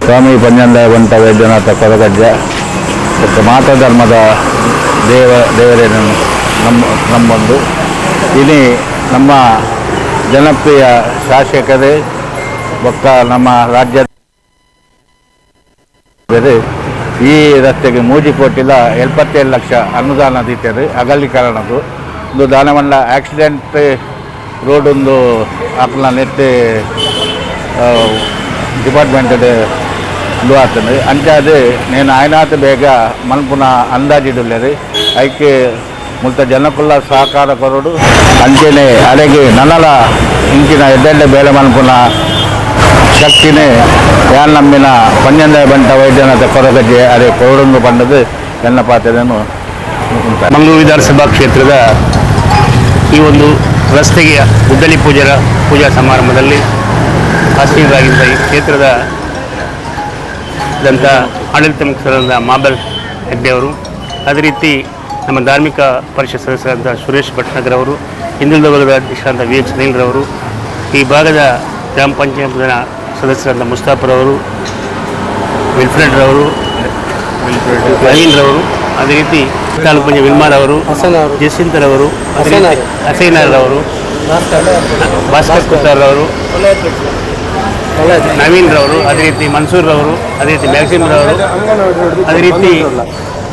ಸ್ವಾಮಿ ಪಂಜಂದ ಬಂಟ ವೈದ್ಯನಾಥ ಕೊರಗಜ್ಜ ಮತ್ತು ಮಾತಾ ಧರ್ಮದ ದೇವರೇನು ನಂಬೊಂದು ಇನಿ ನಮ್ಮ ಜನಪ್ರಿಯ ಶಾಸಕರೇ ಬೊಕ್ಕ ನಮ್ಮ ರಾಜ್ಯದ ಈ ರಸ್ತೆಗೆ ಮೂಜಿ ಕೋಟಿಲ 77 ಲಕ್ಷ ಅನುದಾನ ದೀತರು ಅಗಲೀಕರಣದ್ದು ಒಂದು ದಾನಮಂಡ ಆಕ್ಸಿಡೆಂಟ್ ರೋಡ್ ಒಂದು ಆಪಲ ನೆಟ್ ಡಿಪಾರ್ಟ್ಮೆಂಟ್ ಆತಂದು ಅಂಚಾದ నేను ಆಯ್ನಾತ ಬೇಗ ಮನ್ಪುನ ಅಂದಾಜಿಡುಲ್ಲೇರು ಐಕೆ ಮುಲ್ತ ಜನಕ್ಕುಲ್ಲ ಸಹಕಾರ ಕೊರಡು ಅಂಚೆನೆ ಅಲೆಗೆ ನನಲ ಇಂಚಿನ ಎಡ್ಡೆಡ್ಡೆ ಬೇಳೆ ಮನ್ಪುನ ಶಕ್ತಿನೇ ಯಾನ್ ನಮ್ಮಿನ ಪಂಜಂದ ಬಂಟ ವೈದ್ಯನಾಥ ಕೊರಗಜ್ಜೆ ಅದೇ ಕೊರಡೊಂದು ಬಂಡದು ಎನ್ನ ಪಾತ್ರದನ್ನು ಮಂಗಳೂರು ವಿಧಾನಸಭಾ ಕ್ಷೇತ್ರದ ಈ ಒಂದು ರಸ್ತೆಗೆ ಗುದ್ದಲಿ ಪೂಜಾ ಸಮಾರಂಭದಲ್ಲಿ ಆಸೀನರಾಗಿದ್ದ ಈ ಕ್ಷೇತ್ರದ ಆಡಳಿತ ಮುಖ್ಯಸ್ಥರಾದ ಮಾಬಲ್ ಹೆಗ್ಡೆ ಅವರು, ಅದೇ ರೀತಿ ನಮ್ಮ ಧಾರ್ಮಿಕ ಪರಿಷತ್ ಸದಸ್ಯರಾದ ಸುರೇಶ್ ಭಟ್ನಗರ್ ಅವರು, ಹಿಂದುಳಿದ ವರ್ಗದ ಅಧ್ಯಕ್ಷರಾದ ವಿ ಎಚ್ ಸುನೀಲ್ರವರು, ಈ ಭಾಗದ ಗ್ರಾಮ ಪಂಚಾಯತ್ನ ಸದಸ್ಯರಾದ ಮುಸ್ತಾಫರ್ರವರು, ವಿಲ್ಫ್ರೆಡ್ರವರು, ನವೀನ್ರವರು, ಅದೇ ರೀತಿ ತಾಲೂಕು ಪಂಚಾಯತ್ ವಿಲ್ಮಾರವರು, ಜಯಸಿಂತರವರು, ಹಸೈನರವರು, ಭಾಸ್ಕರ್ ಕುತ್ತಾರ್ರವರು, ನವೀನ್ರವರು, ಅದೇ ರೀತಿ ಮನ್ಸೂರ್ರವರು, ಅದೇ ರೀತಿ ಮ್ಯಾಕ್ಸಿಮ್ರವರು, ಅದೇ ರೀತಿ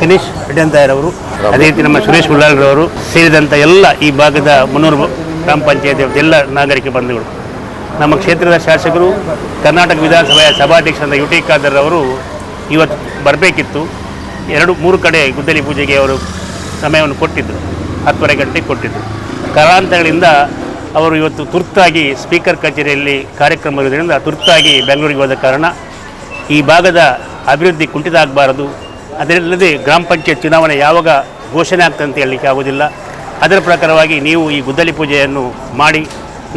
ಗಣೇಶ್ ರೆಡ್ಡಂತಾಯರವರು, ಅದೇ ರೀತಿ ನಮ್ಮ ಸುರೇಶ್ ಉಳ್ಳಾಳ್ರವರು ಸೇರಿದಂಥ ಎಲ್ಲ ಈ ಭಾಗದ 300 ಗ್ರಾಮ ಪಂಚಾಯತ್ ಎಲ್ಲ ನಾಗರಿಕ ಬಂಧುಗಳು, ನಮ್ಮ ಕ್ಷೇತ್ರದ ಶಾಸಕರು ಕರ್ನಾಟಕ ವಿಧಾನಸಭೆಯ ಸಭಾಧ್ಯಕ್ಷರಾದ ಯು ಟಿ ಖಾದರ್ ಅವರು ಇವತ್ತು ಬರಬೇಕಿತ್ತು. 2-3 ಕಡೆ ಗುದ್ದಲಿ ಪೂಜೆಗೆ ಅವರು ಸಮಯವನ್ನು ಕೊಟ್ಟಿದ್ದರು, 10:30 ಗಂಟೆಗೆ ಕೊಟ್ಟಿದ್ದರು. ಕಾರಣಾಂತರಗಳಿಂದ ಅವರು ಇವತ್ತು ತುರ್ತಾಗಿ ಸ್ಪೀಕರ್ ಕಚೇರಿಯಲ್ಲಿ ಕಾರ್ಯಕ್ರಮ ಇರೋದ್ರಿಂದ ತುರ್ತಾಗಿ ಬೆಂಗಳೂರಿಗೆ ಹೋದ ಕಾರಣ ಈ ಭಾಗದ ಅಭಿವೃದ್ಧಿ ಕುಂಠಿತ ಆಗಬಾರದು. ಅದರಲ್ಲದೆ ಗ್ರಾಮ ಪಂಚಾಯತ್ ಚುನಾವಣೆ ಯಾವಾಗ ಘೋಷಣೆ ಆಗ್ತದೆ ಅಂತ ಹೇಳಲಿಕ್ಕೆ ಆಗೋದಿಲ್ಲ. ಅದರ ಪ್ರಕಾರವಾಗಿ ನೀವು ಈ ಗುದ್ದಲಿ ಪೂಜೆಯನ್ನು ಮಾಡಿ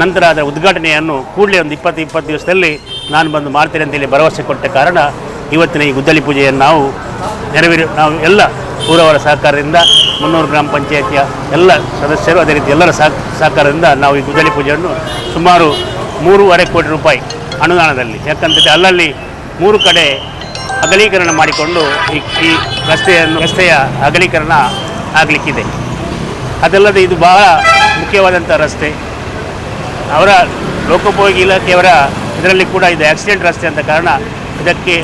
ನಂತರ ಅದರ ಉದ್ಘಾಟನೆಯನ್ನು ಕೂಡಲೇ ಒಂದು 20 ದಿವಸದಲ್ಲಿ ನಾನು ಬಂದು ಮಾಡ್ತೇನೆ ಅಂತೇಳಿ ಭರವಸೆ ಕೊಟ್ಟ ಕಾರಣ ಇವತ್ತಿನ ಈ ಗುದ್ದಲಿ ಪೂಜೆಯನ್ನು ನಾವು ಎಲ್ಲ ಊರವರ ಸಹಕಾರದಿಂದ 300 ಗ್ರಾಮ ಪಂಚಾಯತಿಯ ಎಲ್ಲ ಸದಸ್ಯರು ಅದೇ ರೀತಿ ಎಲ್ಲರ ಸಹಕಾರದಿಂದ ನಾವು ಈ ಗುದ್ದಲಿ ಪೂಜೆಯನ್ನು ಸುಮಾರು 3.5 ಕೋಟಿ ರೂಪಾಯಿ ಅನುದಾನದಲ್ಲಿ, ಯಾಕಂತಂದರೆ ಅಲ್ಲಲ್ಲಿ 3 ಕಡೆ ಅಗಲೀಕರಣ ಮಾಡಿಕೊಂಡು ಈ ರಸ್ತೆಯ ಅಗಲೀಕರಣ ಆಗಲಿಕ್ಕಿದೆ. ಅದಲ್ಲದೆ ಇದು ಬಹಳ ಮುಖ್ಯವಾದಂಥ ರಸ್ತೆ. ಅವರ ಲೋಕೋಪಯೋಗಿ ಇಲಾಖೆಯವರ ಇದರಲ್ಲಿ ಕೂಡ ಇದು ಆಕ್ಸಿಡೆಂಟ್ ರಸ್ತೆ ಅಂತ ಕಾರಣ ಇದಕ್ಕೆ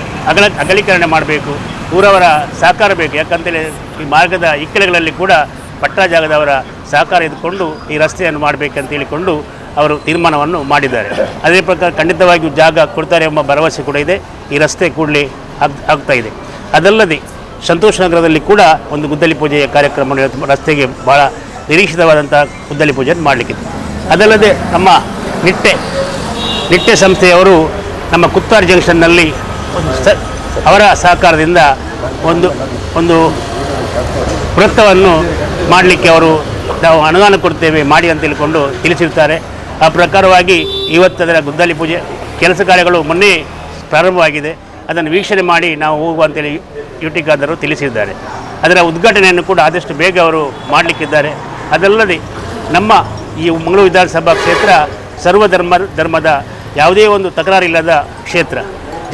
ಅಗಲೀಕರಣ ಮಾಡಬೇಕು, ಊರವರ ಸಹಕಾರ ಬೇಕು. ಯಾಕಂತೇಳಿ ಈ ಮಾರ್ಗದ ಇಕ್ಕೆಲೆಗಳಲ್ಲಿ ಕೂಡ ಪಟ್ಟಾ ಜಾಗದವರ ಸಹಕಾರ ಇದ್ದುಕೊಂಡು ಈ ರಸ್ತೆಯನ್ನು ಮಾಡಬೇಕಂತ ಹೇಳಿಕೊಂಡು ಅವರು ತೀರ್ಮಾನವನ್ನು ಮಾಡಿದ್ದಾರೆ. ಅದೇ ಪ್ರಕಾರ ಖಂಡಿತವಾಗಿಯೂ ಜಾಗ ಕೊಡ್ತಾರೆ ಎಂಬ ಭರವಸೆ ಕೂಡ ಇದೆ. ಈ ರಸ್ತೆ ಕೂಡಲೇ ಆಗ್ತಾ ಇದೆ. ಅದಲ್ಲದೆ ಸಂತೋಷ ನಗರದಲ್ಲಿ ಕೂಡ ಒಂದು ಗುದ್ದಲಿ ಪೂಜೆಯ ಕಾರ್ಯಕ್ರಮ ರಸ್ತೆಗೆ ಭಾಳ ನಿರೀಕ್ಷಿತವಾದಂಥ ಗುದ್ದಲಿ ಪೂಜೆಯನ್ನು ಮಾಡಲಿಕ್ಕಿದೆ. ಅದಲ್ಲದೆ ನಮ್ಮ ನಿಟ್ಟೆ ಸಂಸ್ಥೆಯವರು ನಮ್ಮ ಕುತ್ತಾರ್ ಜಂಕ್ಷನ್ನಲ್ಲಿ ಅವರ ಸಹಕಾರದಿಂದ ಒಂದು ವೃತ್ತವನ್ನು ಮಾಡಲಿಕ್ಕೆ ನಾವು ಅನುದಾನ ಕೊಡ್ತೇವೆ ಮಾಡಿ ಅಂತ ಹೇಳಿಕೊಂಡು ತಿಳಿಸಿರ್ತಾರೆ. ಆ ಪ್ರಕಾರವಾಗಿ ಇವತ್ತದರ ಗುದ್ದಲಿ ಪೂಜೆ ಕೆಲಸ ಕಾರ್ಯಗಳು ಮೊನ್ನೆ ಪ್ರಾರಂಭವಾಗಿದೆ. ಅದನ್ನು ವೀಕ್ಷಣೆ ಮಾಡಿ ನಾವು ಹೋಗುವಂತೇಳಿ ಯು ಟಿ ಖಾದರ್ ತಿಳಿಸಿದ್ದಾರೆ. ಅದರ ಉದ್ಘಾಟನೆಯನ್ನು ಕೂಡ ಆದಷ್ಟು ಬೇಗ ಅವರು ಮಾಡಲಿಕ್ಕಿದ್ದಾರೆ. ಅದಲ್ಲದೆ ನಮ್ಮ ಈ ಮಂಗಳೂರು ವಿಧಾನಸಭಾ ಕ್ಷೇತ್ರ ಧರ್ಮದ ಯಾವುದೇ ಒಂದು ತಕರಾರಿಲ್ಲದ ಕ್ಷೇತ್ರ.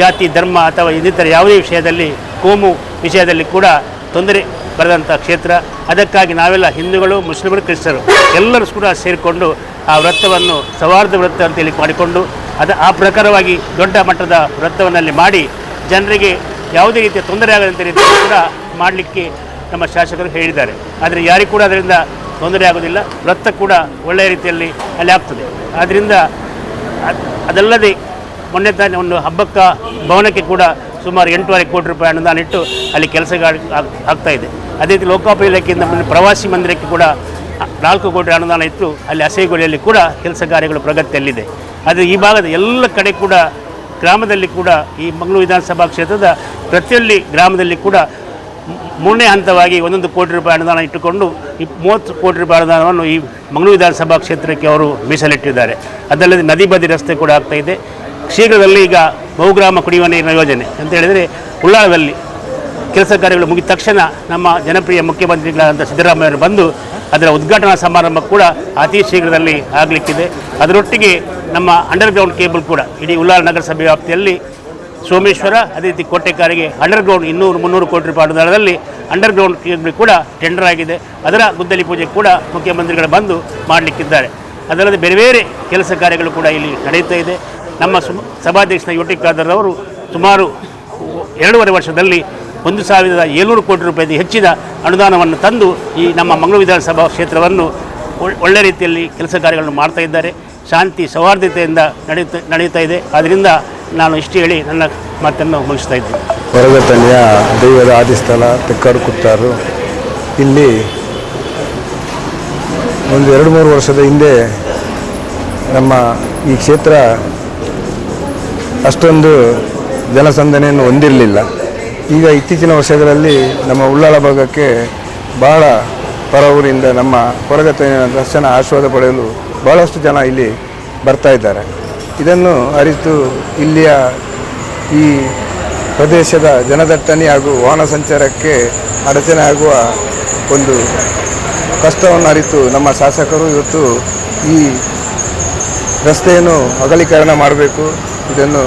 ಜಾತಿ ಧರ್ಮ ಅಥವಾ ಇನ್ನಿತರ ಯಾವುದೇ ವಿಷಯದಲ್ಲಿ ಕೋಮು ವಿಷಯದಲ್ಲಿ ಕೂಡ ತೊಂದರೆ ಬರೆದಂಥ ಕ್ಷೇತ್ರ. ಅದಕ್ಕಾಗಿ ನಾವೆಲ್ಲ ಹಿಂದೂಗಳು, ಮುಸ್ಲಿಮರು, ಕ್ರಿಸ್ತರು ಎಲ್ಲರೂ ಕೂಡ ಸೇರಿಕೊಂಡು ಆ ವೃತ್ತವನ್ನು ಸೌಹಾರ್ದ ವೃತ್ತ ಅಂತೇಳಿ ಮಾಡಿಕೊಂಡು ಆ ಪ್ರಕಾರವಾಗಿ ದೊಡ್ಡ ಮಟ್ಟದ ವೃತ್ತವನ್ನಲ್ಲಿ ಮಾಡಿ ಜನರಿಗೆ ಯಾವುದೇ ರೀತಿಯ ತೊಂದರೆ ಆಗದಂಥ ರೀತಿಯಲ್ಲಿ ಕೂಡ ಮಾಡಲಿಕ್ಕೆ ನಮ್ಮ ಶಾಸಕರು ಹೇಳಿದ್ದಾರೆ. ಆದರೆ ಯಾರಿಗೂ ಕೂಡ ಅದರಿಂದ ತೊಂದರೆ ಆಗೋದಿಲ್ಲ. ವೃತ್ತ ಕೂಡ ಒಳ್ಳೆಯ ರೀತಿಯಲ್ಲಿ ಅಲ್ಲಿ ಆಗ್ತದೆ. ಆದ್ದರಿಂದ ಅದಲ್ಲದೆ ಮೊನ್ನೆ ತಾನೇ ಒಂದು ಹಬ್ಬಕ್ಕ ಭವನಕ್ಕೆ ಕೂಡ ಸುಮಾರು 8.5 ಕೋಟಿ ರೂಪಾಯಿ ಅನುದಾನ ಇಟ್ಟು ಅಲ್ಲಿ ಕೆಲಸ ಆಗ್ತಾ ಇದೆ. ಅದೇ ರೀತಿ ಲೋಕೋಪಯೋಗಿ ಇಲಾಖೆಯಿಂದ ಪ್ರವಾಸಿ ಮಂದಿರಕ್ಕೆ ಕೂಡ 4 ಕೋಟಿ ಅನುದಾನ ಇತ್ತು. ಅಲ್ಲಿ ಹಸೆಗೋಳಿಯಲ್ಲಿ ಕೂಡ ಕೆಲಸ ಕಾರ್ಯಗಳು ಪ್ರಗತಿಯಲ್ಲಿದೆ. ಆದರೆ ಈ ಭಾಗದ ಎಲ್ಲ ಕಡೆ ಕೂಡ ಗ್ರಾಮದಲ್ಲಿ ಕೂಡ ಈ ಮಂಗಳೂರು ವಿಧಾನಸಭಾ ಕ್ಷೇತ್ರದ ಪ್ರತಿಯೊಂದು ಗ್ರಾಮದಲ್ಲಿ ಕೂಡ 3ನೇ ಹಂತವಾಗಿ 1 ಕೋಟಿ ರೂಪಾಯಿ ಅನುದಾನ ಇಟ್ಟುಕೊಂಡು 30 ಕೋಟಿ ರೂಪಾಯಿ ಅನುದಾನವನ್ನು ಈ ಮಂಗಳೂರು ವಿಧಾನಸಭಾ ಕ್ಷೇತ್ರಕ್ಕೆ ಅವರು ಮೀಸಲಿಟ್ಟಿದ್ದಾರೆ. ಅದಲ್ಲದೆ ನದಿ ಬದಿ ರಸ್ತೆ ಕೂಡ ಆಗ್ತಾಯಿದೆ. ಶೀಘ್ರದಲ್ಲಿ ಈಗ ಬಹುಗ್ರಾಮ ಕುಡಿಯುವ ನೀರಿನ ಯೋಜನೆ ಅಂತ ಹೇಳಿದರೆ ಉಳ್ಳಾಳದಲ್ಲಿ ಕೆಲಸ ಕಾರ್ಯಗಳು ಮುಗಿದ ತಕ್ಷಣ ನಮ್ಮ ಜನಪ್ರಿಯ ಮುಖ್ಯಮಂತ್ರಿಗಳಾದಂಥ ಸಿದ್ದರಾಮಯ್ಯವರು ಬಂದು ಅದರ ಉದ್ಘಾಟನಾ ಸಮಾರಂಭ ಕೂಡ ಅತಿ ಶೀಘ್ರದಲ್ಲಿ ಆಗಲಿಕ್ಕಿದೆ. ಅದರೊಟ್ಟಿಗೆ ನಮ್ಮ ಅಂಡರ್ಗ್ರೌಂಡ್ ಕೇಬಲ್ ಕೂಡ ಇಡೀ ಉಳ್ಳಾಳ ನಗರಸಭೆ ವ್ಯಾಪ್ತಿಯಲ್ಲಿ ಸೋಮೇಶ್ವರ, ಅದೇ ರೀತಿ ಕೋಟೆಕಾರಿಗೆ ಅಂಡರ್ಗ್ರೌಂಡ್ 200-300 ಕೋಟಿ ರೂಪಾಯಿ ಅನುದಾನದಲ್ಲಿ ಅಂಡರ್ಗ್ರೌಂಡ್ ಕೂಡ ಟೆಂಡರ್ ಆಗಿದೆ. ಅದರ ಗುದ್ದಲಿ ಪೂಜೆ ಕೂಡ ಮುಖ್ಯಮಂತ್ರಿಗಳು ಬಂದು ಮಾಡಲಿಕ್ಕಿದ್ದಾರೆ. ಅದಲ್ಲದೆ ಬೇರೆ ಬೇರೆ ಕೆಲಸ ಕಾರ್ಯಗಳು ಕೂಡ ಇಲ್ಲಿ ನಡೆಯುತ್ತಾ ಇದೆ. ನಮ್ಮ ಸಭಾಧ್ಯಕ್ಷ ಯು ಟಿ ಖಾದರ್ ಅವರು ಸುಮಾರು 2.5 ವರ್ಷದಲ್ಲಿ 1,700 ಕೋಟಿ ರೂಪಾಯಿ ಹೆಚ್ಚಿನ ಅನುದಾನವನ್ನು ತಂದು ಈ ನಮ್ಮ ಮಂಗಳೂರು ವಿಧಾನಸಭಾ ಕ್ಷೇತ್ರವನ್ನು ಒಳ್ಳೆ ರೀತಿಯಲ್ಲಿ ಕೆಲಸ ಕಾರ್ಯಗಳನ್ನು ಮಾಡ್ತಾ ಇದ್ದಾರೆ. ಶಾಂತಿ ಸೌಹಾರ್ದತೆಯಿಂದ ನಡೆಯುತ್ತಾ ಇದೆ. ಆದ್ದರಿಂದ ನಾನು ಇಷ್ಟು ಹೇಳಿ ನನ್ನ ಮಾತನ್ನು ಮುಗಿಸ್ತಾ ಇದ್ದೇನೆ. ಹೊರಗತನೆಯ ದೈವದ ಆದಿಸ್ಥಳ ತೆಕ್ಕರು ಕುತ್ತಾರು. ಇಲ್ಲಿ ಒಂದು 2-3 ವರ್ಷದ ಹಿಂದೆ ನಮ್ಮ ಈ ಕ್ಷೇತ್ರ ಅಷ್ಟೊಂದು ಜನಸಂದಣಿಯನ್ನು ಹೊಂದಿರಲಿಲ್ಲ. ಈಗ ಇತ್ತೀಚಿನ ವರ್ಷಗಳಲ್ಲಿ ನಮ್ಮ ಉಳ್ಳಾಲ ಭಾಗಕ್ಕೆ ಬಹಳ ಹೊರ ಊರಿಂದ ನಮ್ಮ ಹೊರಗತನೆಯ ದರ್ಶನ ಆಶೀರ್ವಾದ ಪಡೆಯಲು ಬಹಳಷ್ಟು ಜನ ಇಲ್ಲಿ ಬರ್ತಾ ಇದ್ದಾರೆ. ಇದನ್ನು ಅರಿತು ಇಲ್ಲಿಯ ಈ ಪ್ರದೇಶದ ಜನದಟ್ಟಣೆ ಹಾಗೂ ವಾಹನ ಸಂಚಾರಕ್ಕೆ ಅಡಚಣೆ ಆಗುವ ಒಂದು ಕಷ್ಟವನ್ನು ಅರಿತು ನಮ್ಮ ಶಾಸಕರು ಇವತ್ತು ಈ ರಸ್ತೆಯನ್ನು ಅಗಲೀಕರಣ ಮಾಡಬೇಕು, ಇದನ್ನು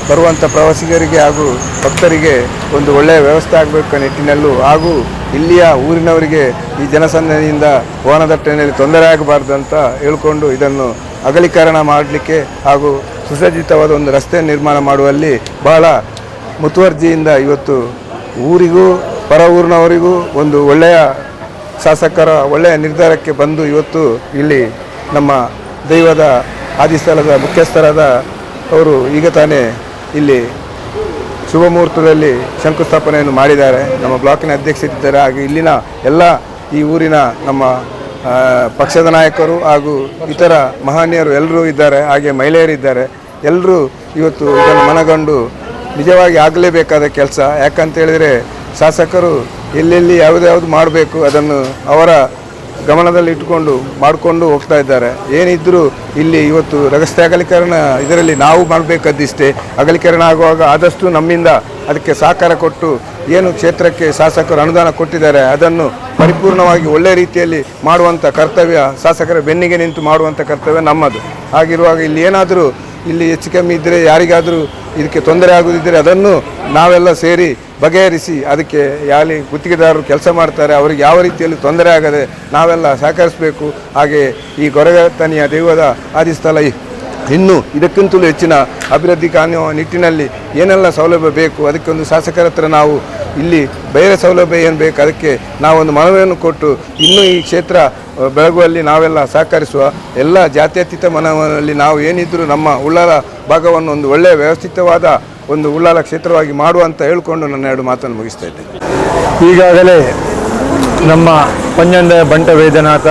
ಬರುವಂಥ ಪ್ರವಾಸಿಗರಿಗೆ ಹಾಗೂ ಭಕ್ತರಿಗೆ ಒಂದು ಒಳ್ಳೆಯ ವ್ಯವಸ್ಥೆ ಆಗಬೇಕು ನಿಟ್ಟಿನಲ್ಲೂ ಹಾಗೂ ಇಲ್ಲಿಯ ಊರಿನವರಿಗೆ ಈ ಜನಸಂದಣಿಯಿಂದ ವಾಹನ ದಟ್ಟಣೆಯಲ್ಲಿ ತೊಂದರೆ ಆಗಬಾರ್ದು ಅಂತ ಹೇಳ್ಕೊಂಡು ಇದನ್ನು ಅಗಲೀಕರಣ ಮಾಡಲಿಕ್ಕೆ ಹಾಗೂ ಸುಸಜ್ಜಿತವಾದ ಒಂದು ರಸ್ತೆ ನಿರ್ಮಾಣ ಮಾಡುವಲ್ಲಿ ಬಹಳ ಮುತುವರ್ಜಿಯಿಂದ ಇವತ್ತು ಊರಿಗೂ ಪರ ಊರಿನವರಿಗೂ ಒಂದು ಒಳ್ಳೆಯ ಶಾಸಕರ ಒಳ್ಳೆಯ ನಿರ್ಧಾರಕ್ಕೆ ಬಂದು ಇವತ್ತು ಇಲ್ಲಿ ನಮ್ಮ ದೈವದ ಆದಿಸ್ಥಳದ ಮುಖ್ಯಸ್ಥರಾದ ಅವರು ಈಗ ತಾನೇ ಇಲ್ಲಿ ಶುಭ ಮುಹೂರ್ತದಲ್ಲಿ ಶಂಕುಸ್ಥಾಪನೆಯನ್ನು ಮಾಡಿದ್ದಾರೆ. ನಮ್ಮ ಬ್ಲಾಕಿನ ಅಧ್ಯಕ್ಷರಿದ್ದಾರೆ. ಹಾಗೆ ಇಲ್ಲಿನ ಎಲ್ಲ ಈ ಊರಿನ ನಮ್ಮ ಪಕ್ಷದ ನಾಯಕರು ಹಾಗೂ ಇತರ ಮಹನೀಯರು ಎಲ್ಲರೂ ಇದ್ದಾರೆ. ಹಾಗೆ ಮಹಿಳೆಯರಿದ್ದಾರೆ. ಎಲ್ಲರೂ ಇವತ್ತು ಇದನ್ನು ಮನಗಂಡು ನಿಜವಾಗಿ ಆಗಲೇಬೇಕಾದ ಕೆಲಸ. ಯಾಕಂತ ಹೇಳಿದರೆ ಶಾಸಕರು ಎಲ್ಲೆಲ್ಲಿ ಯಾವುದು ಮಾಡಬೇಕು ಅದನ್ನು ಅವರ ಗಮನದಲ್ಲಿ ಇಟ್ಟುಕೊಂಡು ಮಾಡಿಕೊಂಡು ಹೋಗ್ತಾ ಇದ್ದಾರೆ. ಏನಿದ್ದರೂ ಇಲ್ಲಿ ಇವತ್ತು ರಸ್ತೆ ಅಗಲೀಕರಣ ಇದರಲ್ಲಿ ನಾವು ಮಾಡಬೇಕಾದಿಷ್ಟೇ. ಅಗಲೀಕರಣ ಆಗುವಾಗ ಆದಷ್ಟು ನಮ್ಮಿಂದ ಅದಕ್ಕೆ ಸಹಕಾರ ಕೊಟ್ಟು ಏನು ಕ್ಷೇತ್ರಕ್ಕೆ ಶಾಸಕರು ಅನುದಾನ ಕೊಟ್ಟಿದ್ದಾರೆ ಅದನ್ನು ಪರಿಪೂರ್ಣವಾಗಿ ಒಳ್ಳೆಯ ರೀತಿಯಲ್ಲಿ ಮಾಡುವಂಥ ಕರ್ತವ್ಯ, ಶಾಸಕರ ಬೆನ್ನಿಗೆ ನಿಂತು ಮಾಡುವಂಥ ಕರ್ತವ್ಯ ನಮ್ಮದು. ಹಾಗಿರುವಾಗ ಇಲ್ಲಿ ಏನಾದರೂ ಇಲ್ಲಿ ಹೆಚ್ಚು ಕಮ್ಮಿ ಇದ್ದರೆ ಯಾರಿಗಾದರೂ ಇದಕ್ಕೆ ತೊಂದರೆ ಆಗುವುದಿದ್ದರೆ ಅದನ್ನು ನಾವೆಲ್ಲ ಸೇರಿ ಬಗೆಹರಿಸಿ ಅದಕ್ಕೆ ಯಾಲಿ ಗುತ್ತಿಗೆದಾರರು ಕೆಲಸ ಮಾಡ್ತಾರೆ ಅವರಿಗೆ ಯಾವ ರೀತಿಯಲ್ಲಿ ತೊಂದರೆ ಆಗದೆ ನಾವೆಲ್ಲ ಸಹಕರಿಸಬೇಕು. ಹಾಗೆ ಈ ಗೊರಗತನಿಯ ದೈವದ ಆದಿಸ್ಥಳ ಇನ್ನೂ ಇದಕ್ಕಿಂತಲೂ ಹೆಚ್ಚಿನ ಅಭಿವೃದ್ಧಿ ಕಾಣುವ ನಿಟ್ಟಿನಲ್ಲಿ ಏನೆಲ್ಲ ಸೌಲಭ್ಯ ಬೇಕು ಅದಕ್ಕೊಂದು ಶಾಸಕರ ಹತ್ರ ನಾವು ಇಲ್ಲಿ ಬೇರೆ ಸೌಲಭ್ಯ ಏನು ಬೇಕು ಅದಕ್ಕೆ ನಾವೊಂದು ಮನವಿಯನ್ನು ಕೊಟ್ಟು ಇನ್ನೂ ಈ ಕ್ಷೇತ್ರ ಬೆಳಗುವಲ್ಲಿ ನಾವೆಲ್ಲ ಸಹಕರಿಸುವ ಎಲ್ಲ ಜಾತ್ಯತೀತ ಮನವಿನಲ್ಲಿ ನಾವು ಏನಿದ್ದರೂ ನಮ್ಮ ಉಳ್ಳಾಲ ಭಾಗವನ್ನು ಒಂದು ಒಳ್ಳೆಯ ವ್ಯವಸ್ಥಿತವಾದ ಒಂದು ಉಳ್ಳಾಲ ಕ್ಷೇತ್ರವಾಗಿ ಮಾಡುವಂತ ಹೇಳಿಕೊಂಡು ನನ್ನ 2 ಮಾತನ್ನು ಮುಗಿಸ್ತಾ ಇದ್ದೇನೆ. ಈಗಾಗಲೇ ನಮ್ಮ ಪಂಜಂದ ಬಂಟ ವೇದನಾಥ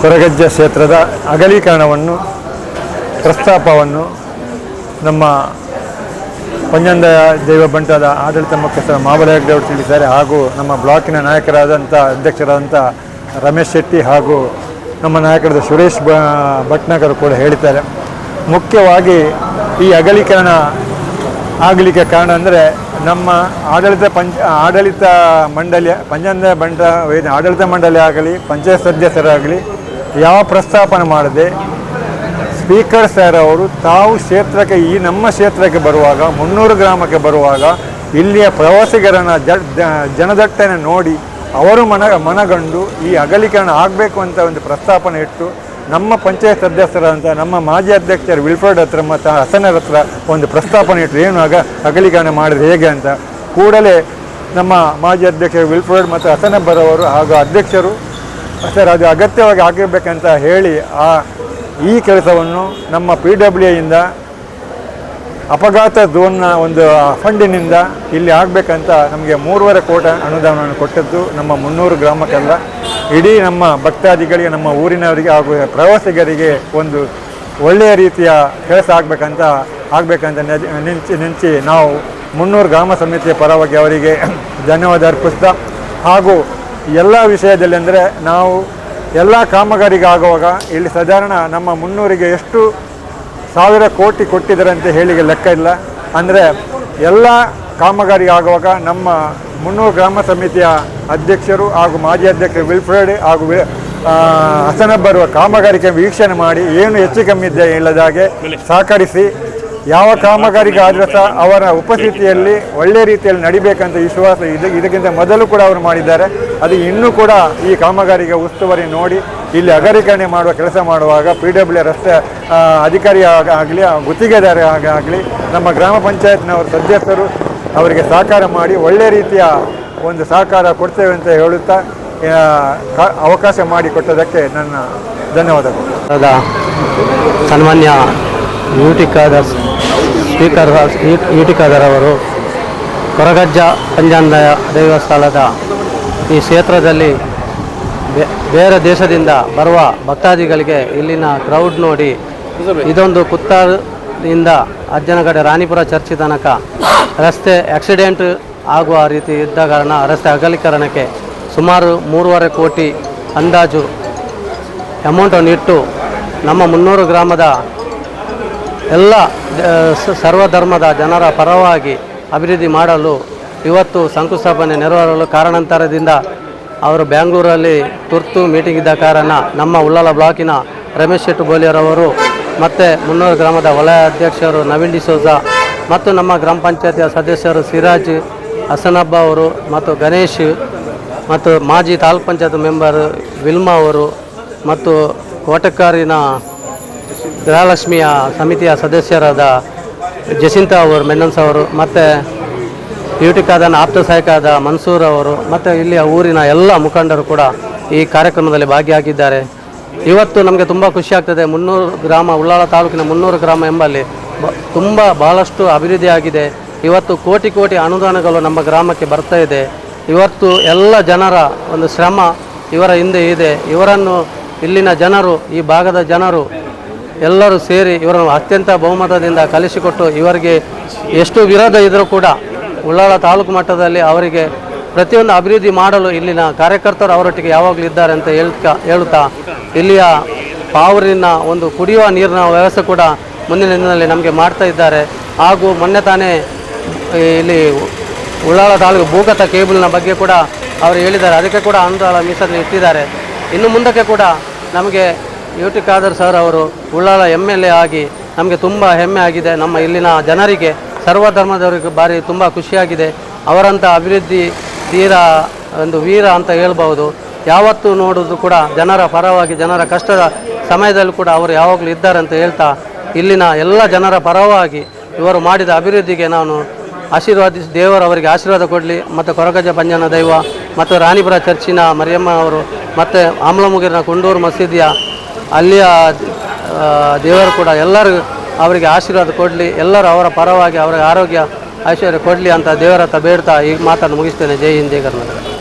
ಕೊರಗಜ್ಜ ಕ್ಷೇತ್ರದ ಅಗಲೀಕರಣವನ್ನು ಪ್ರಸ್ತಾಪವನ್ನು ನಮ್ಮ ಪಂಜಂದ ದೈವ ಬಂಟದ ಆಡಳಿತ ಮುಖ್ಯಸ್ಥ ಮಾಬಲಗೌಡರು ತಿಳಿಸಿದ್ದಾರೆ. ಹಾಗೂ ನಮ್ಮ ಬ್ಲಾಕಿನ ನಾಯಕರಾದಂಥ ಅಧ್ಯಕ್ಷರಾದಂಥ ರಮೇಶ್ ಶೆಟ್ಟಿ ಹಾಗೂ ನಮ್ಮ ನಾಯಕರಾದ ಸುರೇಶ್ ಭಟ್ನಾಗರು ಕೂಡ ಹೇಳಿದ್ದಾರೆ. ಮುಖ್ಯವಾಗಿ ಈ ಅಗಲೀಕರಣ ಆಗಲಿಕ್ಕೆ ಕಾರಣ ಅಂದರೆ ನಮ್ಮ ಆಡಳಿತ ಮಂಡಳಿಯ ಪಂಜಂದ ಬಂಟ ಆಡಳಿತ ಮಂಡಳಿ ಆಗಲಿ ಪಂಚಾಯತ್ ಸದಸ್ಯರಾಗಲಿ ಯಾವ ಪ್ರಸ್ತಾಪನೆ ಮಾಡದೆ ಸ್ಪೀಕರ್ ಸರ್ ಅವರು ತಾವು ಕ್ಷೇತ್ರಕ್ಕೆ ಈ ನಮ್ಮ ಕ್ಷೇತ್ರಕ್ಕೆ ಬರುವಾಗ 300 ಗ್ರಾಮಕ್ಕೆ ಬರುವಾಗ ಇಲ್ಲಿಯ ಪ್ರವಾಸಿಗರನ್ನು ಜನದಟ್ಟಣೆ ನೋಡಿ ಅವರು ಮನಗಂಡು ಈ ಅಗಲೀಕರಣ ಆಗಬೇಕು ಅಂತ ಒಂದು ಪ್ರಸ್ತಾಪನೆ ಇಟ್ಟು ನಮ್ಮ ಪಂಚಾಯತ್ ಸದಸ್ಯರಂತ ನಮ್ಮ ಮಾಜಿ ಅಧ್ಯಕ್ಷರು ವಿಲ್ಫ್ರೆಡ್ ಹತ್ರ ಮತ್ತು ಹಸನರ ಹತ್ರ ಒಂದು ಪ್ರಸ್ತಾಪನೆ ಇಟ್ಟು ಏನು ಅಗಲೀಕರಣ ಮಾಡಿದ್ರೆ ಹೇಗೆ ಅಂತ ಕೂಡಲೇ ನಮ್ಮ ಮಾಜಿ ಅಧ್ಯಕ್ಷರು ವಿಲ್ಫ್ರೆಡ್ ಮತ್ತು ಹಸನಬ್ಬರವರು ಹಾಗೂ ಅಧ್ಯಕ್ಷರು ಸರ್ ಅದು ಅಗತ್ಯವಾಗಿ ಆಗಿರಬೇಕಂತ ಹೇಳಿ ಈ ಕೆಲಸವನ್ನು ನಮ್ಮ PWIಯಿಂದ ಅಪಘಾತ ಝೋನ್ನ ಒಂದು ಫಂಡಿನಿಂದ ಇಲ್ಲಿ ಆಗಬೇಕಂತ ನಮಗೆ 3.5 ಕೋಟಿ ಅನುದಾನವನ್ನು ಕೊಟ್ಟದ್ದು ನಮ್ಮ 300 ಗ್ರಾಮಕ್ಕೆಲ್ಲ ಇಡೀ ನಮ್ಮ ಭಕ್ತಾದಿಗಳಿಗೆ ನಮ್ಮ ಊರಿನವರಿಗೆ ಹಾಗೂ ಪ್ರವಾಸಿಗರಿಗೆ ಒಂದು ಒಳ್ಳೆಯ ರೀತಿಯ ಕೆಲಸ ಆಗಬೇಕಂತ ನೆಂಚಿ ನಾವು 300 ಗ್ರಾಮ ಸಮಿತಿಯ ಪರವಾಗಿ ಅವರಿಗೆ ಧನ್ಯವಾದ ಅರ್ಪಿಸ್ತಾ ಹಾಗೂ ಎಲ್ಲ ವಿಷಯದಲ್ಲಿ ಅಂದರೆ ನಾವು ಎಲ್ಲ ಕಾಮಗಾರಿಗೆ ಆಗುವಾಗ ಇಲ್ಲಿ ಸಾಧಾರಣ ನಮ್ಮ 300ಗೆ ಎಷ್ಟು 1000 ಕೋಟಿ ಕೊಟ್ಟಿದ್ದಾರೆ ಅಂತ ಹೇಳಿಗೆ ಲೆಕ್ಕ ಇಲ್ಲ. ಅಂದರೆ ಎಲ್ಲ ಕಾಮಗಾರಿ ಆಗುವಾಗ ನಮ್ಮ 300 ಗ್ರಾಮ ಸಮಿತಿಯ ಅಧ್ಯಕ್ಷರು ಹಾಗೂ ಮಾಜಿ ಅಧ್ಯಕ್ಷರು ವಿಲ್ಫ್ರೆಡ್ ಹಾಗೂ ಹಸನಬ್ಬರು ಕಾಮಗಾರಿಕೆ ವೀಕ್ಷಣೆ ಮಾಡಿ ಏನು ಹೆಚ್ಚು ಕಮ್ಮಿ ಇಲ್ಲದ ಹಾಗೆ ಸಹಕರಿಸಿ ಯಾವ ಕಾಮಗಾರಿಗೆ ಆದರೂ ಸಹ ಅವರ ಉಪಸ್ಥಿತಿಯಲ್ಲಿ ಒಳ್ಳೆ ರೀತಿಯಲ್ಲಿ ನಡಿಬೇಕಂತ ವಿಶ್ವಾಸ ಇದಕ್ಕಿಂತ ಮೊದಲು ಕೂಡ ಅವರು ಮಾಡಿದ್ದಾರೆ. ಅದು ಇನ್ನೂ ಕೂಡ ಈ ಕಾಮಗಾರಿಗೆ ಉಸ್ತುವಾರಿ ನೋಡಿ ಇಲ್ಲಿ ಅಗಲೀಕರಣ ಮಾಡುವ ಕೆಲಸ ಮಾಡುವಾಗ PWA ರಸ್ತೆ ಅಧಿಕಾರಿ ಆಗಲಿ ಗುತ್ತಿಗೆದಾರ ಆಗಲಿ ನಮ್ಮ ಗ್ರಾಮ ಪಂಚಾಯತ್ನವರ ಸದಸ್ಯರು ಅವರಿಗೆ ಸಹಕಾರ ಮಾಡಿ ಒಳ್ಳೆ ರೀತಿಯ ಒಂದು ಸಹಕಾರ ಕೊಡ್ತೇವೆ ಅಂತ ಹೇಳುತ್ತಾ ಅವಕಾಶ ಮಾಡಿಕೊಟ್ಟದಕ್ಕೆ ನನ್ನ ಧನ್ಯವಾದಗಳು. ಸನ್ಮಾನ್ಯ ಯುಟಿ ಖಾದರ್ ಅವರು ಕೊರಗಜ್ಜ ಪಂಚಾಂಗ ದೇವಸ್ಥಾನದ ಈ ಕ್ಷೇತ್ರದಲ್ಲಿ ಬೇರೆ ದೇಶದಿಂದ ಬರುವ ಭಕ್ತಾದಿಗಳಿಗೆ ಇಲ್ಲಿನ ಕ್ರೌಡ್ ನೋಡಿ ಇದೊಂದು ಕುತ್ತಾರದಿಂದ ಅಜ್ಜನಗಡೆ ರಾಣಿಪುರ ಚರ್ಚಿ ತನಕ ರಸ್ತೆ ಆಕ್ಸಿಡೆಂಟ್ ಆಗುವ ರೀತಿ ಇದ್ದ ಕಾರಣ ರಸ್ತೆ ಅಗಲೀಕರಣಕ್ಕೆ ಸುಮಾರು 3.5 ಕೋಟಿ ಅಂದಾಜು ಅಮೌಂಟನ್ನು ಇಟ್ಟು ನಮ್ಮ 300 ಗ್ರಾಮದ ಎಲ್ಲ ಸರ್ವಧರ್ಮದ ಜನರ ಪರವಾಗಿ ಅಭಿವೃದ್ಧಿ ಮಾಡಲು ಇವತ್ತು ಶಂಕುಸ್ಥಾಪನೆ ನೆರವೇರಲು ಕಾರಣಾಂತರದಿಂದ ಅವರು ಬೆಂಗಳೂರಲ್ಲಿ ತುರ್ತು ಮೀಟಿಂಗ್ ಇದ್ದ ಕಾರಣ ನಮ್ಮ ಉಳ್ಳಾಲ ಬ್ಲಾಕಿನ ರಮೇಶ್ ಶೆಟ್ಟಿ ಬೋಲಿಯರವರು ಮತ್ತು 300 ಗ್ರಾಮದ ವಲಯ ಅಧ್ಯಕ್ಷರು ನವೀನ್ ಡಿಸೋಜ ಮತ್ತು ನಮ್ಮ ಗ್ರಾಮ ಪಂಚಾಯತಿಯ ಸದಸ್ಯರು ಸಿರಾಜ್ ಹಸನಬ್ಬ ಅವರು ಮತ್ತು ಗಣೇಶ್ ಮತ್ತು ಮಾಜಿ ತಾಲೂಕ್ ಪಂಚಾಯತ್ ಮೆಂಬರ್ ವಿಲ್ಮಾ ಅವರು ಮತ್ತು ಕೋಟಕ್ಕಾರಿನ ಗೃಹಲಕ್ಷ್ಮಿಯ ಸಮಿತಿಯ ಸದಸ್ಯರಾದ ಜಸಿಂತಾ ಅವರು ಮೆನ್ನನ್ಸ್ ಅವರು ಮತ್ತು ಯುಟಿಕಾದನ ಆಪ್ತ ಸಹಾಯಕರಾದ ಮನ್ಸೂರ್ ಅವರು ಮತ್ತು ಇಲ್ಲಿಯ ಊರಿನ ಎಲ್ಲ ಮುಖಂಡರು ಕೂಡ ಈ ಕಾರ್ಯಕ್ರಮದಲ್ಲಿ ಭಾಗಿಯಾಗಿದ್ದಾರೆ. ಇವತ್ತು ನಮಗೆ ತುಂಬ ಖುಷಿಯಾಗ್ತದೆ. 300 ಗ್ರಾಮ ಉಳ್ಳಾಲ ತಾಲೂಕಿನ 300 ಗ್ರಾಮ ಎಂಬಲ್ಲಿ ಭಾಳಷ್ಟು ಅಭಿವೃದ್ಧಿ ಆಗಿದೆ. ಇವತ್ತು ಕೋಟಿ ಕೋಟಿ ಅನುದಾನಗಳು ನಮ್ಮ ಗ್ರಾಮಕ್ಕೆ ಬರ್ತಾ ಇದೆ. ಇವತ್ತು ಎಲ್ಲ ಜನರ ಒಂದು ಶ್ರಮ ಇವರ ಹಿಂದೆ ಇದೆ. ಇವರನ್ನು ಇಲ್ಲಿನ ಜನರು, ಈ ಭಾಗದ ಜನರು ಎಲ್ಲರೂ ಸೇರಿ ಇವರನ್ನು ಅತ್ಯಂತ ಬಹುಮತದಿಂದ ಕಲಿಸಿಕೊಟ್ಟು ಇವರಿಗೆ ಎಷ್ಟು ವಿರೋಧ ಇದ್ದರೂ ಕೂಡ ಉಳ್ಳಾಲ ತಾಲೂಕು ಮಟ್ಟದಲ್ಲಿ ಅವರಿಗೆ ಪ್ರತಿಯೊಂದು ಅಭಿವೃದ್ಧಿ ಮಾಡಲು ಇಲ್ಲಿನ ಕಾರ್ಯಕರ್ತರು ಅವರೊಟ್ಟಿಗೆ ಯಾವಾಗಲೂ ಇದ್ದಾರೆ ಅಂತ ಹೇಳುತ್ತಾ ಇಲ್ಲಿಯ ಪಾವೂರಿನ ಒಂದು ಕುಡಿಯುವ ನೀರಿನ ವ್ಯವಸ್ಥೆ ಕೂಡ ಮುಂದಿನ ದಿನದಲ್ಲಿ ನಮಗೆ ಮಾಡ್ತಾ ಇದ್ದಾರೆ. ಹಾಗೂ ಮೊನ್ನೆ ತಾನೇ ಇಲ್ಲಿ ಉಳ್ಳಾಲ ತಾಲೂಕು ಭೂಗತ ಕೇಬಲ್ನ ಬಗ್ಗೆ ಕೂಡ ಅವರು ಹೇಳಿದ್ದಾರೆ. ಅದಕ್ಕೆ ಕೂಡ ಅನುದಾನ ಮೀಸಲು ಇಟ್ಟಿದ್ದಾರೆ. ಇನ್ನು ಮುಂದಕ್ಕೆ ಕೂಡ ನಮಗೆ ಯುಟಿ ಖಾದರ್ ಸರ್ ಅವರು ಉಳ್ಳಾಲ MLA ಆಗಿ ನಮಗೆ ತುಂಬ ಹೆಮ್ಮೆ ಆಗಿದೆ. ನಮ್ಮ ಇಲ್ಲಿನ ಜನರಿಗೆ ಸರ್ವಧರ್ಮದವರಿಗೆ ಭಾರಿ ತುಂಬ ಖುಷಿಯಾಗಿದೆ. ಅವರಂಥ ಅಭಿವೃದ್ಧಿ ಒಂದು ವೀರ ಅಂತ ಹೇಳ್ಬೋದು. ಯಾವತ್ತೂ ನೋಡಿದ್ರು ಕೂಡ ಜನರ ಪರವಾಗಿ, ಜನರ ಕಷ್ಟದ ಸಮಯದಲ್ಲೂ ಕೂಡ ಅವರು ಯಾವಾಗಲೂ ಇದ್ದಾರೆ ಅಂತ ಹೇಳ್ತಾ ಇಲ್ಲಿನ ಎಲ್ಲ ಜನರ ಪರವಾಗಿ ಇವರು ಮಾಡಿದ ಅಭಿವೃದ್ಧಿಗೆ ನಾನು ದೇವರವರಿಗೆ ಆಶೀರ್ವಾದ ಕೊಡಲಿ. ಮತ್ತು ಕೊರಗಜ್ಜ ಪಂಜನ ದೈವ ಮತ್ತು ರಾಣಿಪುರ ಚರ್ಚಿನ ಮರಿಯಮ್ಮ ಅವರು ಮತ್ತು ಆಮ್ಲಮುಗಿರಿನ ಕುಂಡೂರು ಮಸೀದಿಯ ಅಲ್ಲಿಯ ದೇವರು ಕೂಡ ಎಲ್ಲರೂ ಅವರಿಗೆ ಆಶೀರ್ವಾದ ಕೊಡಲಿ. ಎಲ್ಲರೂ ಅವರ ಪರವಾಗಿ ಅವರಿಗೆ ಆರೋಗ್ಯ ಐಶ್ವರ್ಯ ಕೊಡಲಿ ಅಂತ ದೇವರ ಹತ್ರ ಬೇಡ್ತಾ ಈ ಮಾತನ್ನು ಮುಗಿಸ್ತೇನೆ. ಜೈ ಹಿಂದ್, ಜೈ ಕರ್ನಾಟಕ.